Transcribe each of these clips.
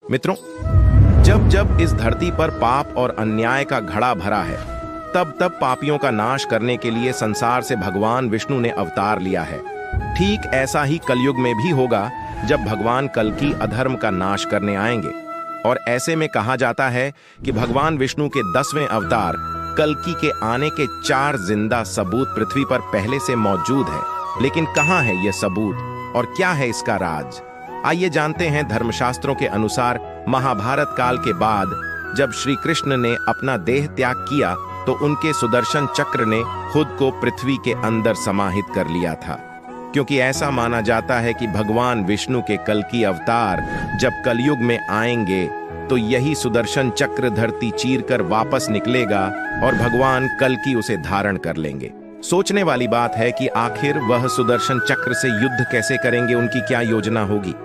मित्रों, जब जब इस धरती पर पाप और अन्याय का घड़ा भरा है, तब तब पापियों का नाश करने के लिए संसार से भगवान विष्णु ने अवतार लिया है। ठीक ऐसा ही कलयुग में भी होगा, जब भगवान कल्कि अधर्म का नाश करने आएंगे। और ऐसे में कहा जाता है कि भगवान विष्णु के 10वें अवतार कल्कि के आने के 4 जिंदा सबूत पृथ्वी पर पहले से मौजूद है। लेकिन कहाँ है यह सबूत और क्या है इसका राज? आइए जानते हैं। धर्मशास्त्रों के अनुसार महाभारत काल के बाद जब श्री कृष्ण ने अपना देह त्याग किया, तो उनके सुदर्शन चक्र ने खुद को पृथ्वी के अंदर समाहित कर लिया था, क्योंकि ऐसा माना जाता है कि भगवान विष्णु के कल्कि अवतार जब कलयुग में आएंगे, तो यही सुदर्शन चक्र धरती चीरकर वापस निकलेगा और भगवान कल्कि उसे धारण कर लेंगे। सोचने वाली बात है कि आखिर वह सुदर्शन चक्र से युद्ध कैसे करेंगे, उनकी क्या योजना होगी।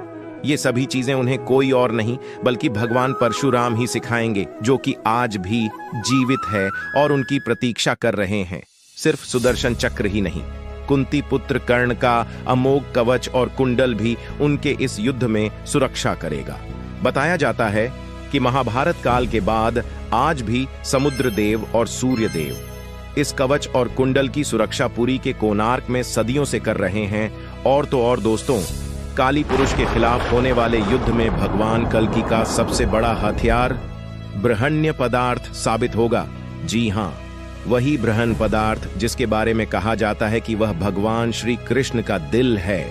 ये सभी चीजें उन्हें कोई और नहीं बल्कि भगवान परशुराम ही सिखाएंगे, जो कि आज भी जीवित है और उनकी प्रतीक्षा कर रहे हैं। सिर्फ सुदर्शन चक्र ही नहीं, कुंती पुत्र कर्ण का अमोघ कवच और कुंडल भी उनके इस युद्ध में सुरक्षा करेगा। बताया जाता है कि महाभारत काल के बाद आज भी समुद्र देव और सूर्य देव इस कवच और कुंडल की सुरक्षा पुरी के कोणार्क में सदियों से कर रहे हैं। और तो और दोस्तों, काली पुरुष के खिलाफ होने वाले युद्ध में भगवान कल्कि का सबसे बड़ा हथियार बृहन्य पदार्थ साबित होगा। जी हाँ, वही बृहन पदार्थ जिसके बारे में कहा जाता है कि वह भगवान श्री कृष्ण का दिल है,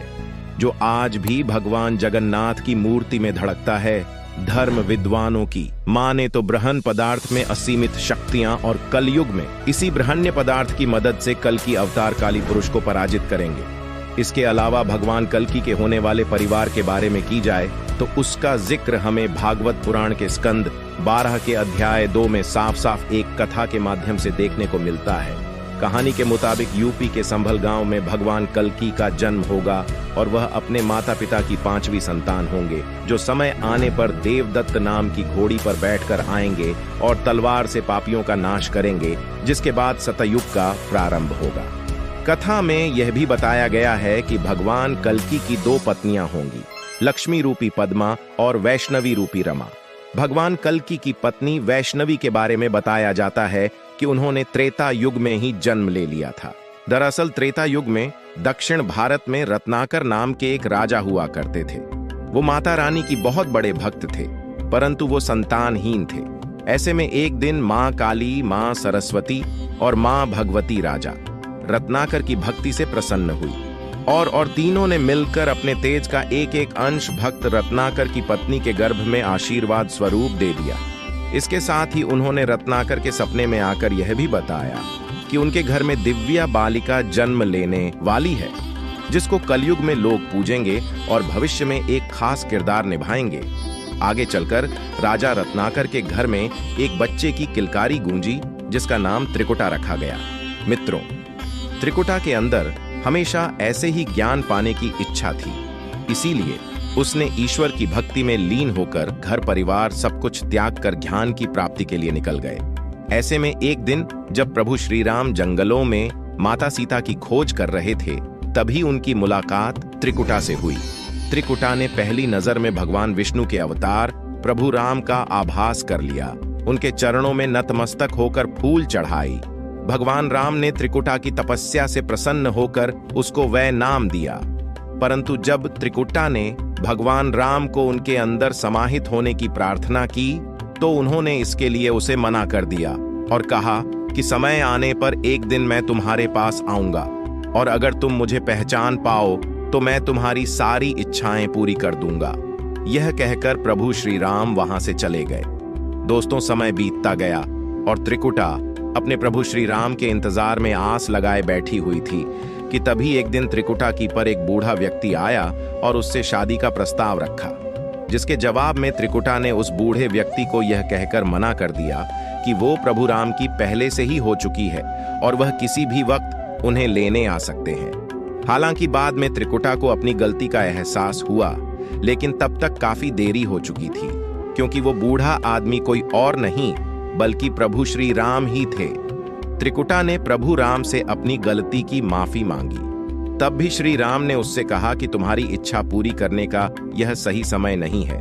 जो आज भी भगवान जगन्नाथ की मूर्ति में धड़कता है। धर्म विद्वानों की माने तो बृहन पदार्थ में असीमित शक्तियां और कलयुग में इसी बृहन्य पदार्थ की मदद से कल्कि अवतार काली पुरुष को पराजित करेंगे। इसके अलावा भगवान कल्कि के होने वाले परिवार के बारे में की जाए तो उसका जिक्र हमें भागवत पुराण के स्कंद 12 के अध्याय 2 में साफ साफ एक कथा के माध्यम से देखने को मिलता है। कहानी के मुताबिक यूपी के संभल गांव में भगवान कल्कि का जन्म होगा और वह अपने माता पिता की 5वीं संतान होंगे, जो समय आने पर देवदत्त नाम की घोड़ी पर बैठकर आएंगे और तलवार से पापियों का नाश करेंगे, जिसके बाद सतयुग का प्रारंभ होगा। कथा में यह भी बताया गया है कि भगवान कल्कि की 2 पत्नियां होंगी, लक्ष्मी रूपी पद्मा और वैष्णवी रूपी रमा। भगवान कल्कि की पत्नी वैष्णवी के बारे में बताया जाता है कि उन्होंने त्रेता युग में ही जन्म ले लिया था। दरअसल त्रेता युग में दक्षिण भारत में रत्नाकर नाम के एक राजा हुआ करते थे। वो माता रानी की बहुत बड़े भक्त थे, परंतु वो संतानहीन थे। ऐसे में एक दिन माँ काली, माँ सरस्वती और माँ भगवती राजा रत्नाकर की भक्ति से प्रसन्न हुई और तीनों ने मिलकर अपने तेज का एक एक अंश भक्त रत्नाकर की पत्नी के गर्भ में आशीर्वाद स्वरूप दे दिया। इसके साथ ही उन्होंने रत्नाकर के सपने में आकर यह भी बताया कि उनके घर में दिव्या बालिका जन्म लेने वाली है, जिसको कलयुग में लोग पूजेंगे और भविष्य में एक खास किरदार निभाएंगे। आगे चलकर राजा रत्नाकर के घर में एक बच्चे की किलकारी गूंजी, जिसका नाम त्रिकुटा रखा गया। मित्रों, त्रिकुटा के अंदर हमेशा ऐसे ही ज्ञान पाने की इच्छा थी, इसीलिए उसने ईश्वर की भक्ति में लीन होकर घर परिवार सब कुछ त्याग कर ज्ञान की प्राप्ति के लिए निकल गए। ऐसे में एक दिन जब प्रभु श्री राम जंगलों में माता सीता की खोज कर रहे थे, तभी उनकी मुलाकात त्रिकुटा से हुई। त्रिकुटा ने पहली नजर में भगवान विष्णु के अवतार प्रभु राम का आभास कर लिया। उनके चरणों में नतमस्तक होकर फूल चढ़ाई। भगवान राम ने त्रिकुटा की तपस्या से प्रसन्न होकर उसको वह नाम दिया। परंतु जब त्रिकुटा ने भगवान राम को उनके अंदर समाहित होने की प्रार्थना की, तो उन्होंने इसके लिए उसे मना कर दिया और कहा कि समय आने पर एक दिन मैं तुम्हारे पास आऊंगा और अगर तुम मुझे पहचान पाओ तो मैं तुम्हारी सारी इच्छाएं पूरी कर दूंगा। यह कहकर प्रभु श्री राम वहां से चले गए। दोस्तों, समय बीतता गया और त्रिकुटा अपने प्रभु श्री राम के इंतजार में आस लगाए बैठी हुई थी कि तभी एक दिन त्रिकुटा की पर एक बूढ़ा व्यक्ति आया और उससे शादी का प्रस्ताव रखा, जिसके जवाब में त्रिकुटा ने उस बूढ़े व्यक्ति को यह कहकर मना कर दिया कि वो प्रभु राम की पहले से ही हो चुकी है और वह किसी भी वक्त उन्हें लेने आ सकते हैं। हालांकि बाद में त्रिकुटा को अपनी गलती का एहसास हुआ, लेकिन तब तक काफी देरी हो चुकी थी, क्योंकि वो बूढ़ा आदमी कोई और नहीं बल्कि प्रभु श्री राम ही थे। त्रिकुटा ने प्रभु राम से अपनी गलती की माफी मांगी। तब भी श्री राम ने उससे कहा कि तुम्हारी इच्छा पूरी करने का यह सही समय नहीं है।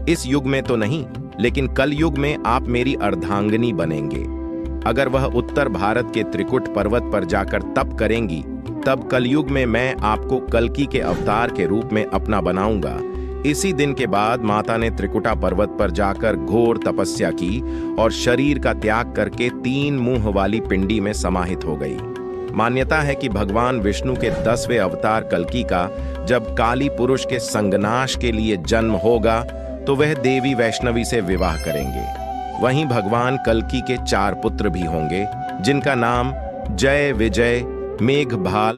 इस युग में तो नहीं, लेकिन कल युग में आप मेरी अर्धांगिनी बनेंगे। अगर वह उत्तर भारत के त्रिकुट पर्वत पर जाकर तप करेंगी, तब कलयुग में मैं आपको कल्कि के अवतार के रूप में अपना बनाऊंगा। इसी दिन के बाद माता ने त्रिकुटा पर्वत पर जाकर घोर तपस्या की और शरीर का त्याग करके 3 मुंह वाली पिंडी में समाहित हो गई। मान्यता है कि भगवान विष्णु के 10वें अवतार कल्कि का जब काली पुरुष के संगनाश के लिए जन्म होगा तो वह देवी वैष्णवी से विवाह करेंगे। वहीं भगवान कल्कि के 4 पुत्र भी होंगे, जिनका नाम जय, विजय, मेघभाल